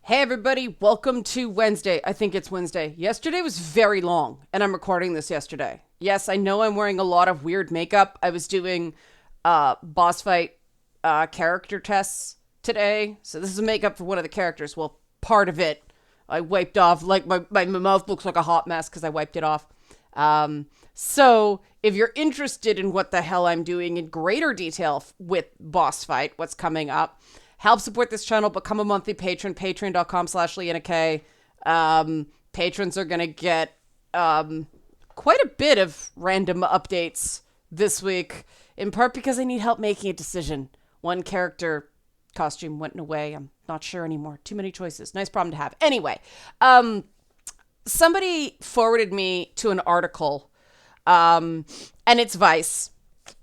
Hey everybody, welcome to Wednesday. I think it's Wednesday. Yesterday was very long, and I'm recording this yesterday. Yes, I know I'm wearing a lot of weird makeup. I was doing boss fight character tests today. So this is makeup for one of the characters. Well, part of it I wiped off. Like my mouth looks like a hot mess because I wiped it off. So if you're interested in what the hell I'm doing in greater detail with boss fight, what's coming up, help support this channel, become a monthly patron, patreon.com/LeannaK. Patrons are going to get quite a bit of random updates this week, in part because I need help making a decision. One character costume went away. I'm not sure anymore. Too many choices. Nice problem to have. Anyway, somebody forwarded me to an article, and it's Vice.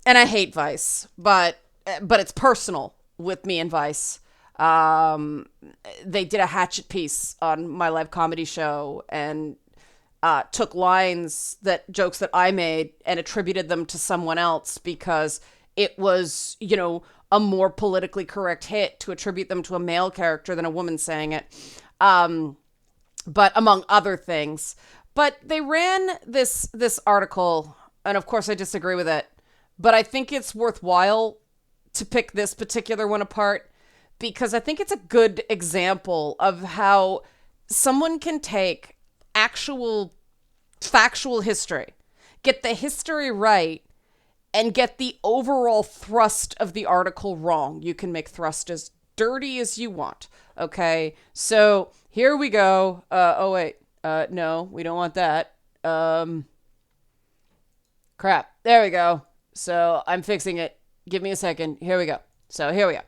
And I hate Vice, but it's personal with me and Vice. They did a hatchet piece on my live comedy show and took jokes that I made and attributed them to someone else because it was, a more politically correct hit to attribute them to a male character than a woman saying it. But among other things. But they ran this article, and of course I disagree with it, but I think it's worthwhile to pick this particular one apart because I think it's a good example of how someone can take actual factual history, get the history right, and get the overall thrust of the article wrong. You can make thrust as dirty as you want. Okay, so here we go. No, we don't want that. Crap. There we go. So I'm fixing it. Give me a second. Here we go. So here we go.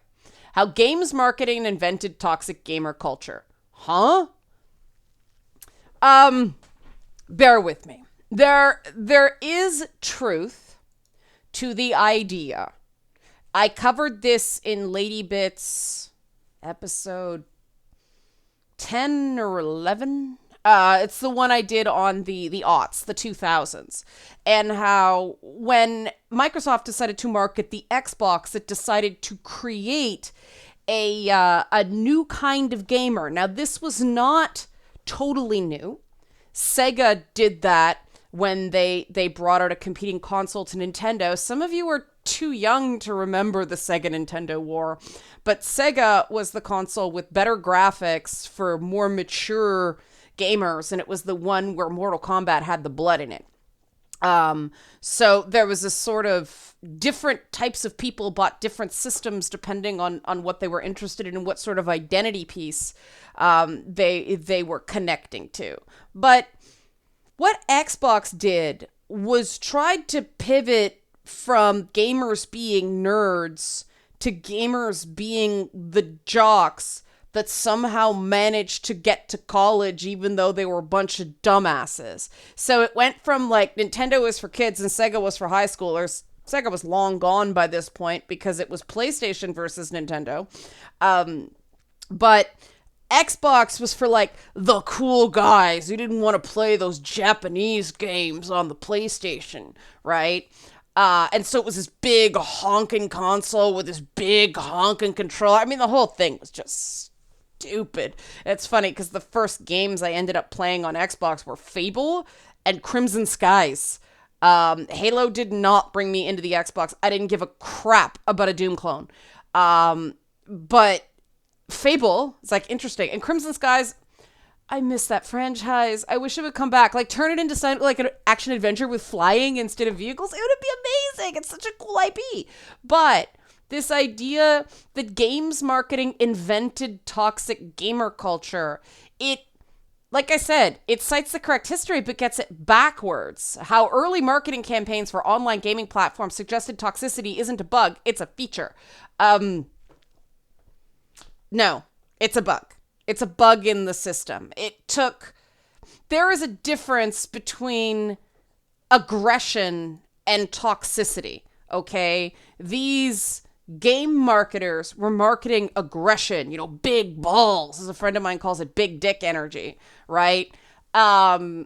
How games marketing invented toxic gamer culture. Huh? Bear with me. There is truth to the idea. I covered this in Lady Bits episode 10 or 11. It's the one I did on the aughts, the 2000s, and how when Microsoft decided to market the Xbox, it decided to create a new kind of gamer. Now, this was not totally new. Sega did that when they brought out a competing console to Nintendo. Some of you are too young to remember the Sega Nintendo war, but Sega was the console with better graphics for more mature gamers, and it was the one where Mortal Kombat had the blood in it. So there was a sort of different types of people bought different systems depending on what they were interested in and what sort of identity piece they were connecting to. But what Xbox did was tried to pivot from gamers being nerds to gamers being the jocks that somehow managed to get to college even though they were a bunch of dumbasses. So it went from like Nintendo was for kids and Sega was for high schoolers. Sega was long gone by this point because it was PlayStation versus Nintendo. But Xbox was for like the cool guys who didn't want to play those Japanese games on the PlayStation, right? And so it was this big honking console with this big honking controller. I mean, the whole thing was just stupid. It's funny because the first games I ended up playing on Xbox were Fable and Crimson Skies. Halo did not bring me into the Xbox. I didn't give a crap about a Doom clone. But Fable is like interesting. And Crimson Skies, I miss that franchise. I wish it would come back. Like, turn it into like an action adventure with flying instead of vehicles. It would be amazing. It's such a cool IP. But this idea that games marketing invented toxic gamer culture, like I said, it cites the correct history but gets it backwards. How early marketing campaigns for online gaming platforms suggested toxicity isn't a bug, it's a feature. No, it's a bug. It's a bug in the system. There is a difference between aggression and toxicity, okay? These game marketers were marketing aggression, big balls, as a friend of mine calls it, big dick energy, right? Now,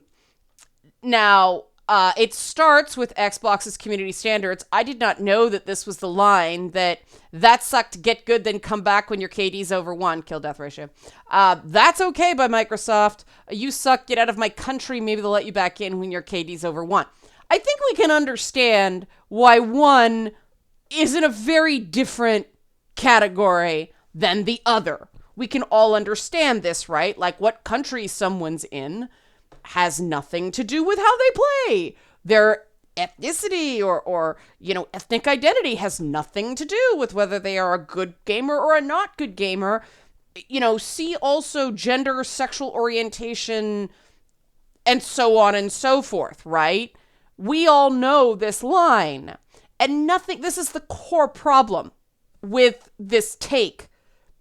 It starts with Xbox's community standards. I did not know that this was the line that sucked, get good, then come back when your KD's over 1, kill death ratio. That's okay by Microsoft. You suck, get out of my country. Maybe they'll let you back in when your KD's over 1. I think we can understand why 1 is in a very different category than the other. We can all understand this, right? Like what country someone's in has nothing to do with how they play. Their ethnicity or ethnic identity has nothing to do with whether they are a good gamer or a not good gamer. See also gender, sexual orientation, and so on and so forth, right? We all know this line. And this is the core problem with this take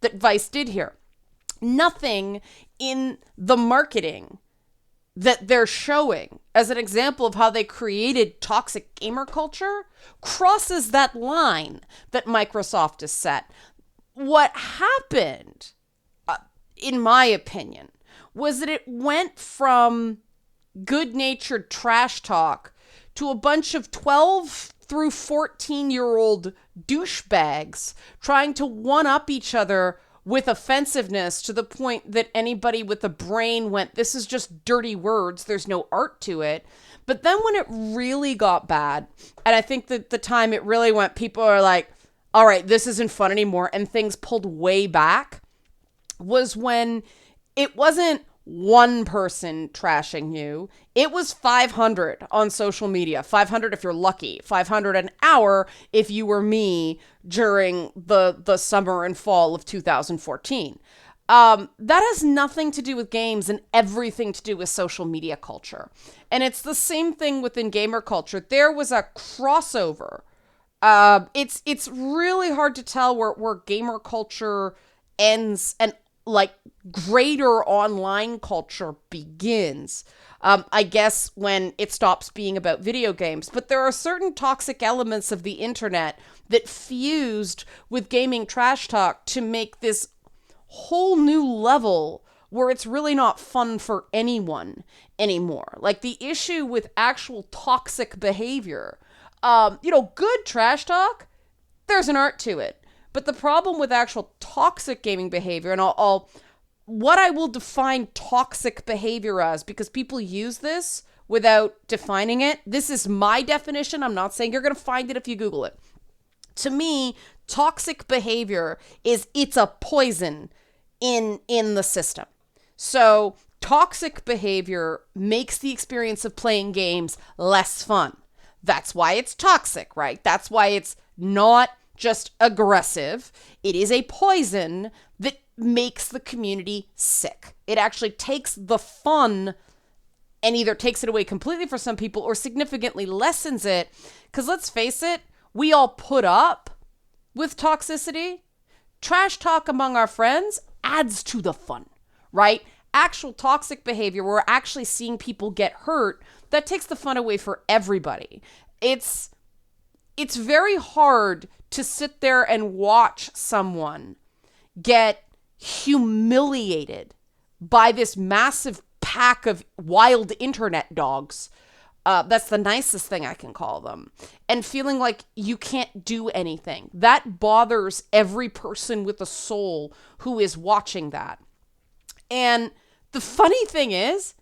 that Vice did here. Nothing in the marketing that they're showing as an example of how they created toxic gamer culture crosses that line that Microsoft has set. What happened, in my opinion, was that it went from good-natured trash talk to a bunch of 12 through 14-year-old douchebags trying to one-up each other with offensiveness to the point that anybody with a brain went, this is just dirty words, there's no art to it. But then when it really got bad, and I think that the time it really went, people are like, all right, this isn't fun anymore, and things pulled way back, was when it wasn't one person trashing you. It was 500 on social media. 500 if you're lucky. 500 an hour if you were me during the summer and fall of 2014. That has nothing to do with games and everything to do with social media culture. And it's the same thing within gamer culture. There was a crossover. It's really hard to tell where gamer culture ends and like greater online culture begins. I guess when it stops being about video games. But there are certain toxic elements of the internet that fused with gaming trash talk to make this whole new level where it's really not fun for anyone anymore. Like the issue with actual toxic behavior. Good trash talk, there's an art to it. But the problem with actual toxic gaming behavior, and what I will define toxic behavior as, because people use this without defining it. This is my definition. I'm not saying you're going to find it if you Google it. To me, toxic behavior it's a poison in the system. So toxic behavior makes the experience of playing games less fun. That's why it's toxic, right? That's why it's not just aggressive. It is a poison that makes the community sick. It actually takes the fun and either takes it away completely for some people or significantly lessens it. Because let's face it, we all put up with toxicity. Trash talk among our friends adds to the fun, right? Actual toxic behavior, we're actually seeing people get hurt. That takes the fun away for everybody. It's very hard to sit there and watch someone get humiliated by this massive pack of wild internet dogs. That's the nicest thing I can call them. And feeling like you can't do anything. That bothers every person with a soul who is watching that. And the funny thing is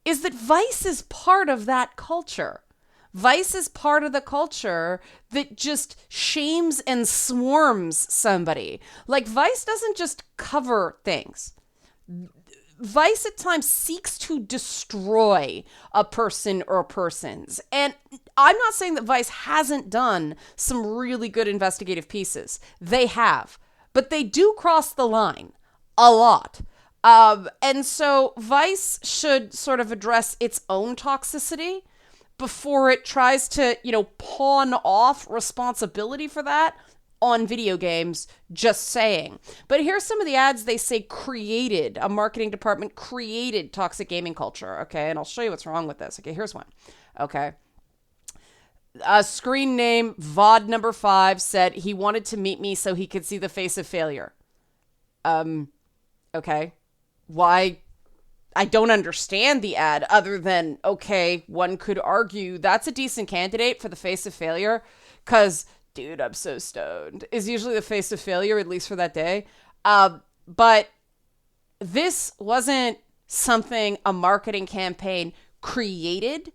that Vice is part of that culture. Vice is part of the culture that just shames and swarms somebody. Like, Vice doesn't just cover things. Vice at times seeks to destroy a person or persons. And I'm not saying that Vice hasn't done some really good investigative pieces. They have. But they do cross the line a lot. And so Vice should sort of address its own toxicity before it tries to, pawn off responsibility for that on video games, just saying. But here's some of the ads they say a marketing department created toxic gaming culture, okay? And I'll show you what's wrong with this. Okay, here's one, okay? Screen name, VOD number 5 said he wanted to meet me so he could see the face of failure. Okay. Why I don't understand the ad other than, okay, one could argue that's a decent candidate for the face of failure because, dude, I'm so stoned is usually the face of failure, at least for that day. But this wasn't something a marketing campaign created.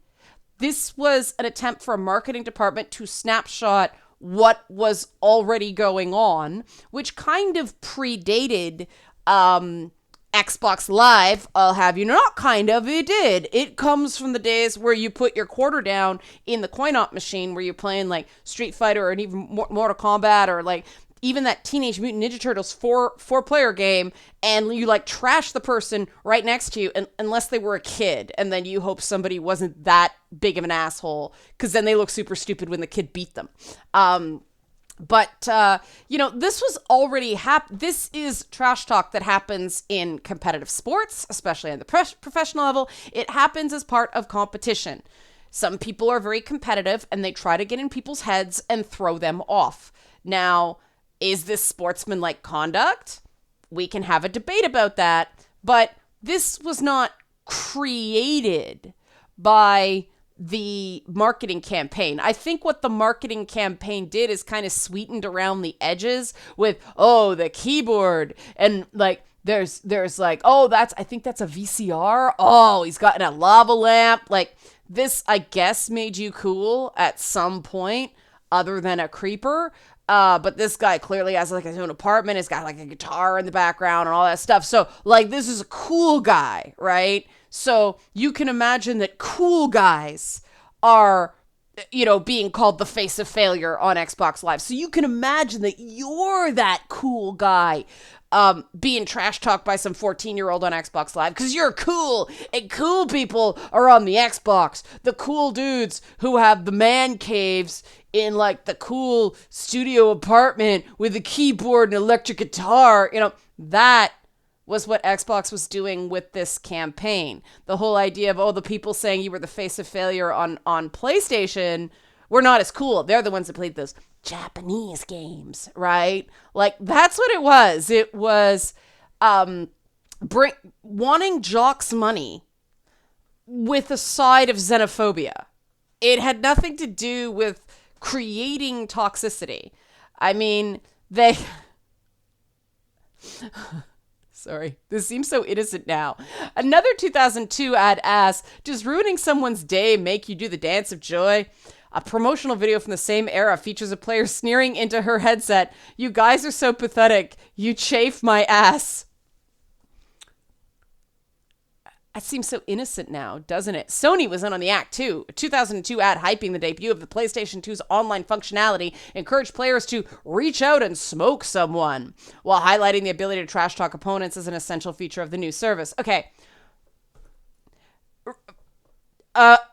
This was an attempt for a marketing department to snapshot what was already going on, which kind of predated Xbox Live. I'll have you know, not kind of, it did. It comes from the days where you put your quarter down in the coin-op machine where you're playing like Street Fighter or even Mortal Kombat or like even that Teenage Mutant Ninja Turtles four-player game, and you like trash the person right next to you unless they were a kid, and then you hope somebody wasn't that big of an asshole because then they look super stupid when the kid beat them. But this was already this is trash talk that happens in competitive sports, especially on the professional level. It happens as part of competition. Some people are very competitive and they try to get in people's heads and throw them off. Now, is this sportsmanlike conduct? We can have a debate about that, but this was not created by the marketing campaign. I think what the marketing campaign did is kind of sweetened around the edges with, oh, the keyboard, and like there's like, oh, I think that's a VCR. Oh, he's gotten a lava lamp. Like this, I guess, made you cool at some point other than a creeper. But this guy clearly has like his own apartment. He's got like a guitar in the background and all that stuff. So like this is a cool guy, right? So you can imagine that cool guys are, being called the face of failure on Xbox Live. So you can imagine that you're that cool guy being trash talked by some 14-year-old on Xbox Live because you're cool, and cool people are on the Xbox. The cool dudes who have the man caves in like the cool studio apartment with a keyboard and electric guitar, that was what Xbox was doing with this campaign. The whole idea of, the people saying you were the face of failure on PlayStation were not as cool. They're the ones that played those Japanese games, right? Like, that's what it was. It was wanting jocks' money with a side of xenophobia. It had nothing to do with creating toxicity. I mean, they... Sorry, this seems so innocent now. Another 2002 ad asks, does ruining someone's day make you do the dance of joy? A promotional video from the same era features a player sneering into her headset, "You guys are so pathetic. You chafe my ass." That seems so innocent now, doesn't it? Sony was in on the act too. A 2002 ad hyping the debut of the PlayStation 2's online functionality encouraged players to reach out and smoke someone, while highlighting the ability to trash talk opponents as an essential feature of the new service. Okay.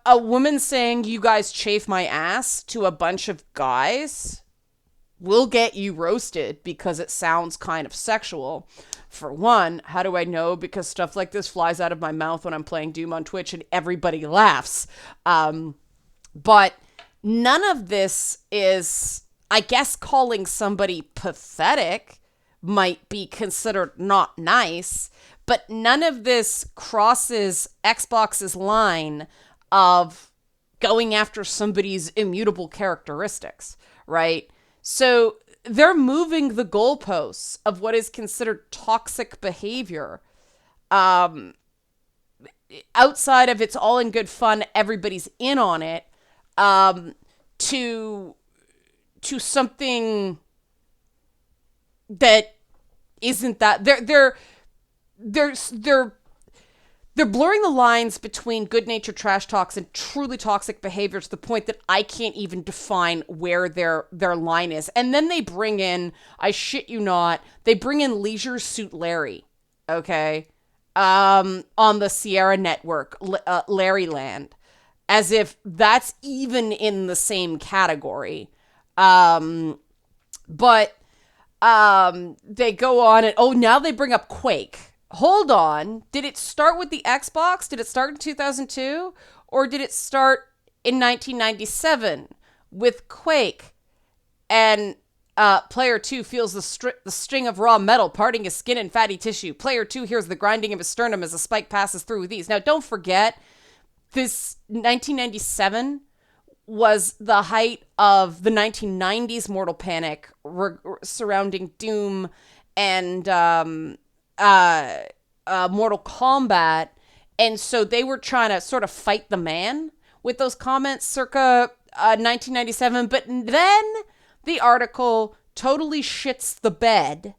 A woman saying, "You guys chafe my ass," to a bunch of guys will get you roasted because it sounds kind of sexual. For one, how do I know? Because stuff like this flies out of my mouth when I'm playing Doom on Twitch and everybody laughs. But none of this is, I guess, calling somebody pathetic might be considered not nice, but none of this crosses Xbox's line of going after somebody's immutable characteristics, right? So they're moving the goalposts of what is considered toxic behavior. Outside of it's all in good fun, everybody's in on it, to something that isn't that. They're blurring the lines between good-natured trash talks and truly toxic behavior to the point that I can't even define where their line is. And then they bring in, I shit you not, they bring in Leisure Suit Larry, okay, on the Sierra Network, Larryland, as if that's even in the same category. But they go on and, now they bring up Quake. Hold on. Did it start with the Xbox? Did it start in 2002? Or did it start in 1997 with Quake? And Player 2 feels the sting of raw metal parting his skin and fatty tissue. Player 2 hears the grinding of his sternum as a spike passes through with ease. Now, don't forget, this 1997 was the height of the 1990s mortal panic surrounding Doom and Mortal Kombat. And so they were trying to sort of fight the man with those comments circa 1997. But then the article totally shits the bed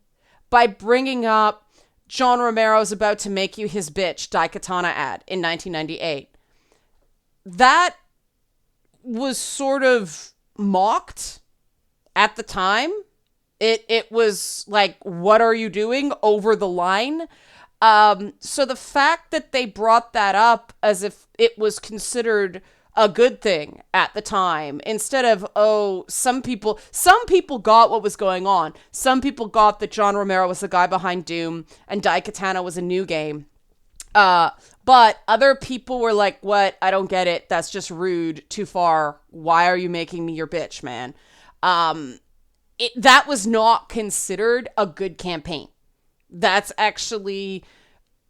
by bringing up John Romero's About to Make You His Bitch Daikatana ad in 1998. That was sort of mocked at the time. It was like, what are you doing? Over the line. So the fact that they brought that up as if it was considered a good thing at the time, instead of, oh, some people got what was going on. Some people got that John Romero was the guy behind Doom and Daikatana was a new game. But other people were like, what? I don't get it. That's just rude. Too far. Why are you making me your bitch, man? That was not considered a good campaign. That's actually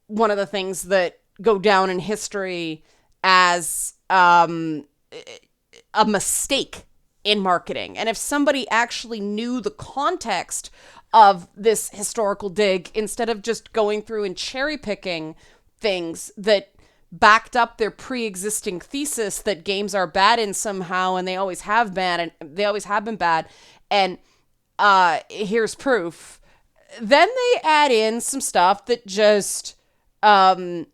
one of the things that go down in history as a mistake in marketing. And if somebody actually knew the context of this historical dig, instead of just going through and cherry picking things that backed up their pre-existing thesis that games are bad in somehow, and they always have been bad, and here's proof. Then they add in some stuff that just an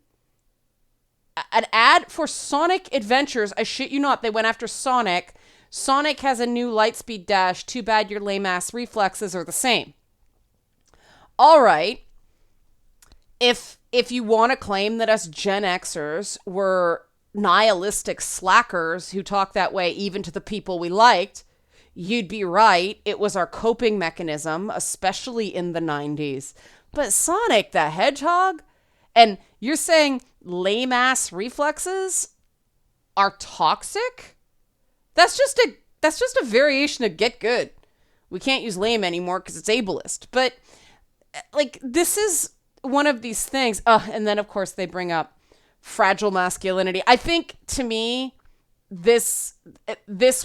ad for Sonic Adventures. I shit you not, they went after Sonic. Sonic has a new Lightspeed dash. Too bad your lame ass reflexes are the same. All right. If you want to claim that us Gen Xers were nihilistic slackers who talk that way even to the people we liked, you'd be right. It was our coping mechanism, especially in the 90s. But Sonic the Hedgehog? And you're saying lame-ass reflexes are toxic? That's just a variation of get good. We can't use lame anymore because it's ableist. But, like, this is one of these things. And then, of course, they bring up fragile masculinity. I think, to me, this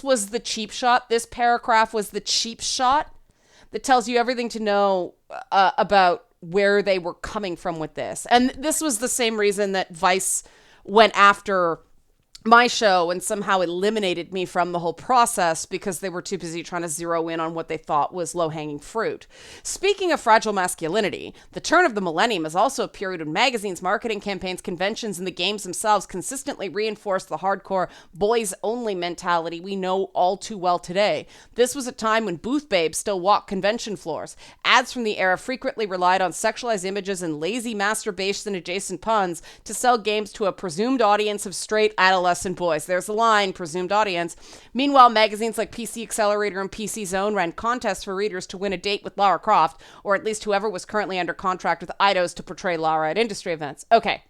was the cheap shot. This paragraph was the cheap shot that tells you everything to know about where they were coming from with this. And this was the same reason that Vice went after my show and somehow eliminated me from the whole process because they were too busy trying to zero in on what they thought was low-hanging fruit. Speaking of fragile masculinity, the turn of the millennium is also a period when magazines, marketing campaigns, conventions, and the games themselves consistently reinforce the hardcore boys-only mentality we know all too well today. This was a time when booth babes still walked convention floors. Ads from the era frequently relied on sexualized images and lazy masturbation-adjacent puns to sell games to a presumed audience of straight adolescent boys. There's the line, presumed audience. Meanwhile, magazines like PC Accelerator and PC Zone ran contests for readers to win a date with Lara Croft, or at least whoever was currently under contract with Eidos to portray Lara at industry events. Okay.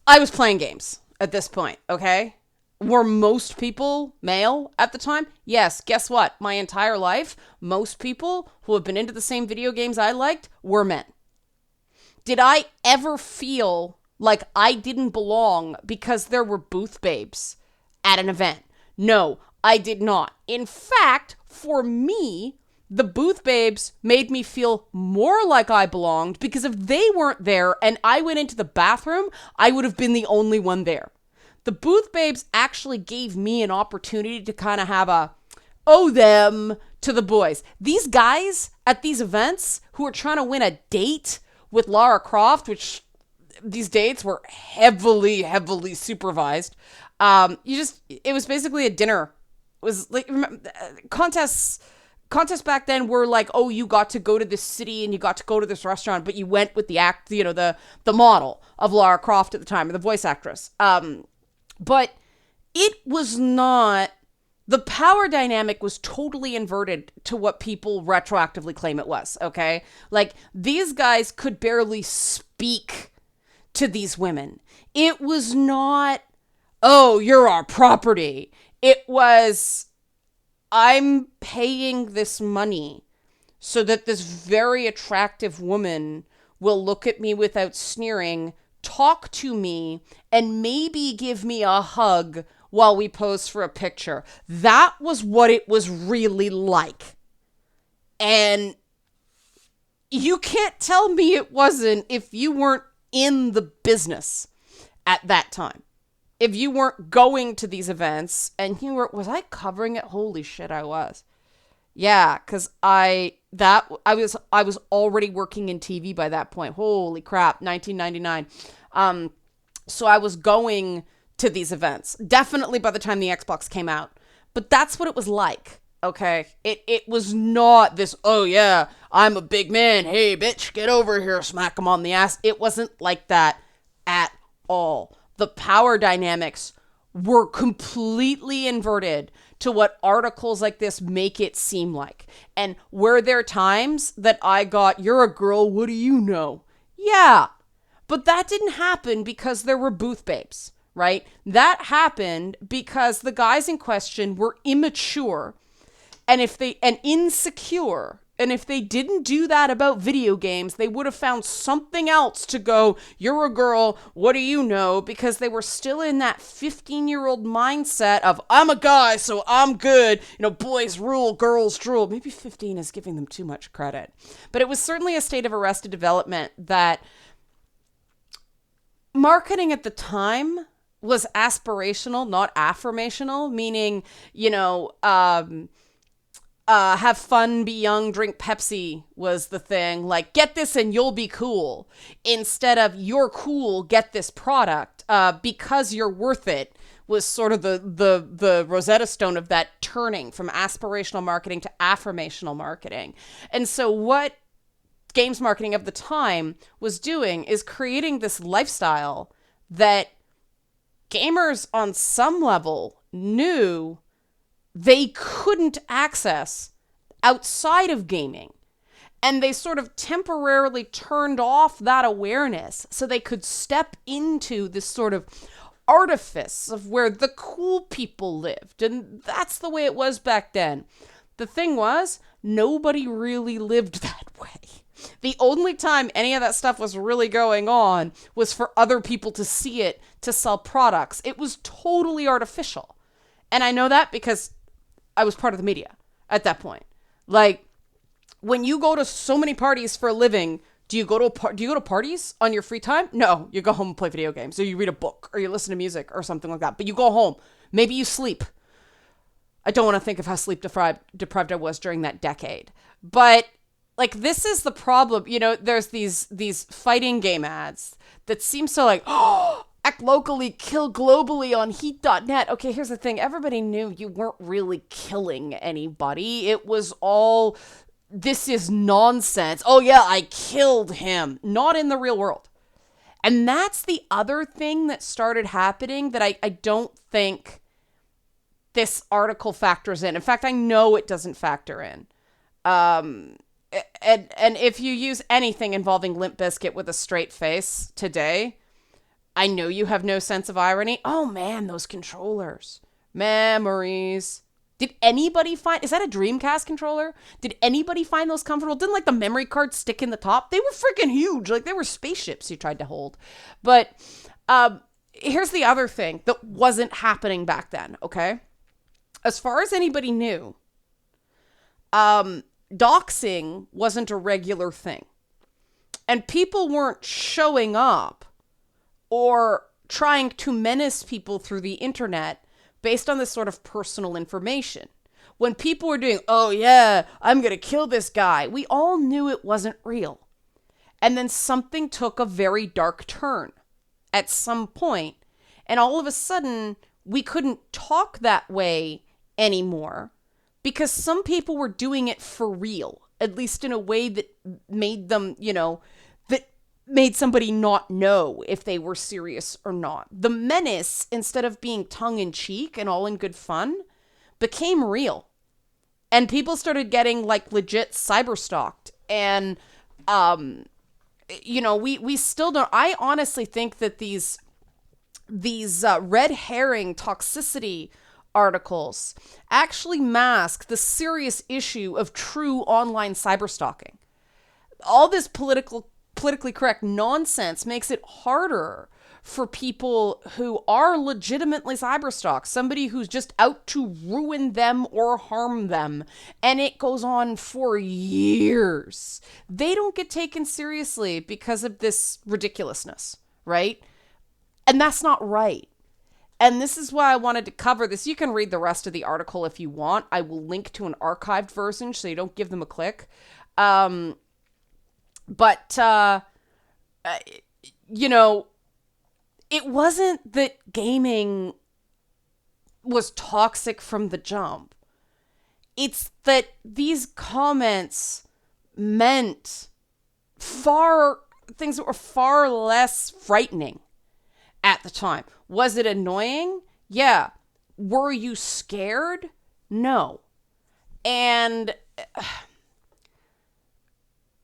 I was playing games at this point, okay? Were most people male at the time? Yes. Guess what? My entire life, most people who have been into the same video games I liked were men. Did I ever feel like I didn't belong because there were booth babes at an event? No, I did not. In fact, for me, the booth babes made me feel more like I belonged, because if they weren't there and I went into the bathroom, I would have been the only one there. The booth babes actually gave me an opportunity to kind of have a owe them to the boys. These guys at these events who are trying to win a date with Lara Croft, which these dates were heavily supervised. It was basically a dinner. It was like, contests back then were like, oh, you got to go to this city and you got to go to this restaurant, but you went with the model of Lara Croft at the time, or the voice actress. But it was not, the power dynamic was totally inverted to what people retroactively claim it was, okay? Like, these guys could barely speak to these women. It was not, oh, you're our property. It was, I'm paying this money so that this very attractive woman will look at me without sneering, talk to me, and maybe give me a hug while we pose for a picture. That was what it was really like. And you can't tell me it wasn't if you weren't in the business at that time. If you weren't going to these events and you were, was I covering it? Holy shit, I was. Yeah, because I was already working in TV by that point. Holy crap, 1999. So I was going to these events. Definitely by the time the Xbox came out. But that's what it was like. Okay. It was not this, oh yeah, I'm a big man. Hey bitch, get over here, smack him on the ass. It wasn't like that at all. The power dynamics were completely inverted to what articles like this make it seem like. And were there times that I got, you're a girl, what do you know? Yeah. But that didn't happen because there were booth babes, right? That happened because the guys in question were immature and insecure. And if they didn't do that about video games, they would have found something else to go, you're a girl, what do you know? Because they were still in that 15-year-old mindset of, I'm a guy, so I'm good. You know, boys rule, girls drool. Maybe 15 is giving them too much credit. But it was certainly a state of arrested development that marketing at the time was aspirational, not affirmational, meaning, have fun, be young, drink Pepsi was the thing. Like, get this and you'll be cool. Instead of, you're cool, get this product. Because you're worth it was sort of the Rosetta Stone of that turning from aspirational marketing to affirmational marketing. And so what games marketing of the time was doing is creating this lifestyle that gamers on some level knew they couldn't access outside of gaming. And they sort of temporarily turned off that awareness so they could step into this sort of artifice of where the cool people lived. And that's the way it was back then. The thing was, nobody really lived that way. The only time any of that stuff was really going on was for other people to see it, to sell products. It was totally artificial. And I know that because I was part of the media at that point. Like, when you go to so many parties for a living, do you go to parties on your free time? No, you go home and play video games, or you read a book, or you listen to music, or something like that. But you go home. Maybe you sleep. I don't want to think of how sleep deprived I was during that decade. But like, this is the problem. You know, there's these fighting game ads that seem so like, oh, act locally, kill globally on heat.net. Okay, here's the thing. Everybody knew you weren't really killing anybody. It was all, this is nonsense. Oh yeah, I killed him. Not in the real world. And that's the other thing that started happening that I don't think this article factors in. In fact, I know it doesn't factor in. And if you use anything involving Limp Bizkit with a straight face today, I know you have no sense of irony. Oh man, those controllers. Memories. Did anybody find, is that a Dreamcast controller? Did anybody find those comfortable? Didn't like the memory card stick in the top? They were freaking huge. Like, they were spaceships you tried to hold. But here's the other thing that wasn't happening back then, okay? As far as anybody knew, doxing wasn't a regular thing. And people weren't showing up or trying to menace people through the internet based on this sort of personal information. When people were doing, oh yeah, I'm going to kill this guy, we all knew it wasn't real. And then something took a very dark turn at some point, and all of a sudden, we couldn't talk that way anymore because some people were doing it for real, at least in a way that made them, that made somebody not know if they were serious or not. The menace, instead of being tongue-in-cheek and all in good fun, became real. And people started getting, like, legit cyber-stalked. And, we still don't... I honestly think that these red herring toxicity articles actually mask the serious issue of true online cyberstalking. All this politically correct nonsense makes it harder for people who are legitimately cyberstalked, somebody who's just out to ruin them or harm them. And it goes on for years. They don't get taken seriously because of this ridiculousness, right? And that's not right. And this is why I wanted to cover this. You can read the rest of the article if you want. I will link to an archived version so you don't give them a click. You know, it wasn't that gaming was toxic from the jump. It's that these comments meant things that were far less frightening at the time. Was it annoying? Yeah. Were you scared? No. And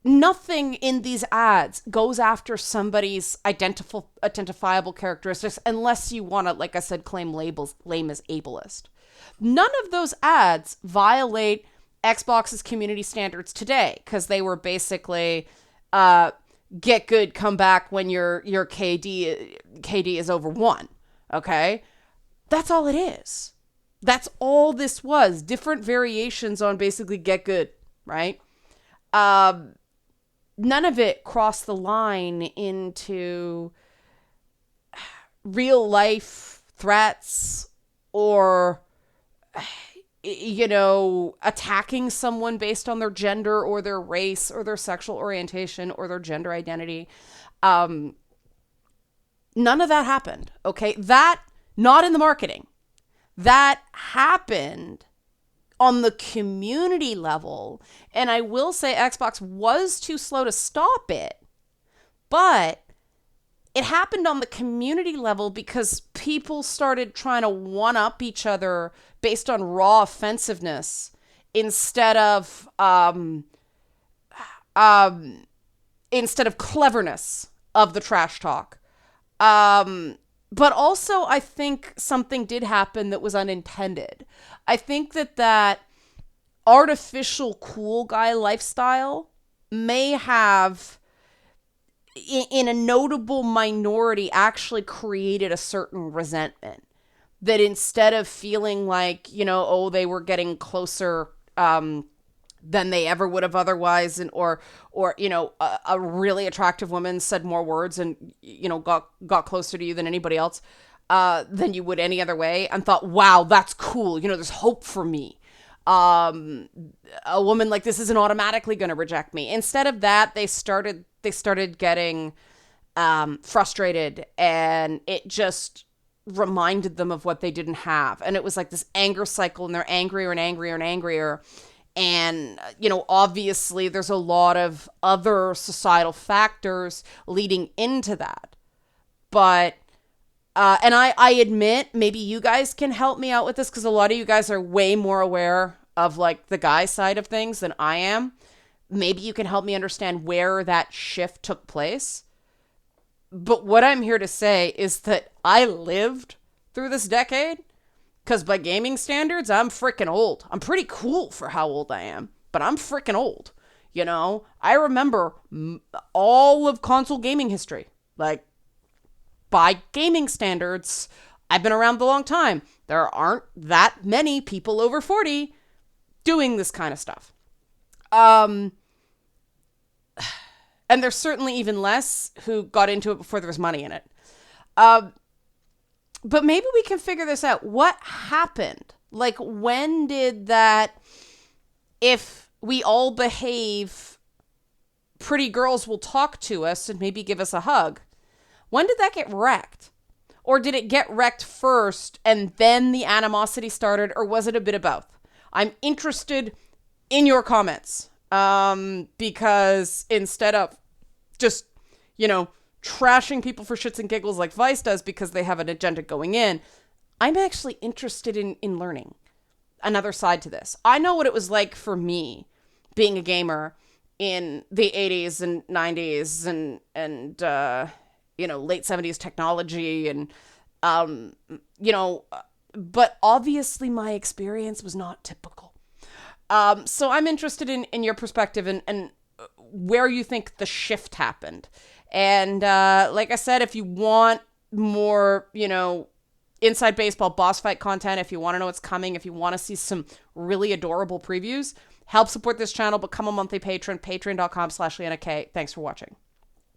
nothing in these ads goes after somebody's identifiable characteristics unless you want to, like I said, claim lame as ableist. None of those ads violate Xbox's community standards today because they were basically get good, come back when your KD is over 1. Okay? That's all it is. That's all this was. Different variations on basically get good, right? None of it crossed the line into real life threats or, attacking someone based on their gender or their race or their sexual orientation or their gender identity. None of that happened. Okay. Not in the marketing. That happened on the community level. And I will say Xbox was too slow to stop it, but it happened on the community level because people started trying to one-up each other based on raw offensiveness instead of cleverness of the trash talk. But also, I think something did happen that was unintended. I think that artificial cool guy lifestyle may have, in a notable minority, actually created a certain resentment. That instead of feeling like, they were getting closer than they ever would have otherwise, and or a really attractive woman said more words and got closer to you than anybody else than you would any other way, and thought, wow, that's cool, there's hope for me, a woman like this isn't automatically going to reject me. Instead of that, they started getting frustrated, and it just reminded them of what they didn't have, and it was like this anger cycle, and they're angrier and angrier and angrier. And, obviously there's a lot of other societal factors leading into that. But, and I admit, maybe you guys can help me out with this because a lot of you guys are way more aware of like the guy side of things than I am. Maybe you can help me understand where that shift took place. But what I'm here to say is that I lived through this decade. Because by gaming standards, I'm freaking old. I'm pretty cool for how old I am, but I'm freaking old. I remember all of console gaming history. Like, by gaming standards, I've been around a long time. There aren't that many people over 40 doing this kind of stuff. And there's certainly even less who got into it before there was money in it. But maybe we can figure this out. What happened? Like, when did that, if we all behave, pretty girls will talk to us and maybe give us a hug? When did that get wrecked? Or did it get wrecked first and then the animosity started? Or was it a bit of both? I'm interested in your comments. Because instead of just, trashing people for shits and giggles like Vice does because they have an agenda going in, I'm actually interested in learning another side to this. I know what it was like for me being a gamer in the 80s and 90s and late 70s technology and, but obviously my experience was not typical. So I'm interested in your perspective and where you think the shift happened. And like I said, if you want more, inside baseball boss fight content, if you want to know what's coming, if you want to see some really adorable previews, help support this channel, become a monthly patron, patreon.com/Leanna K. Thanks for watching.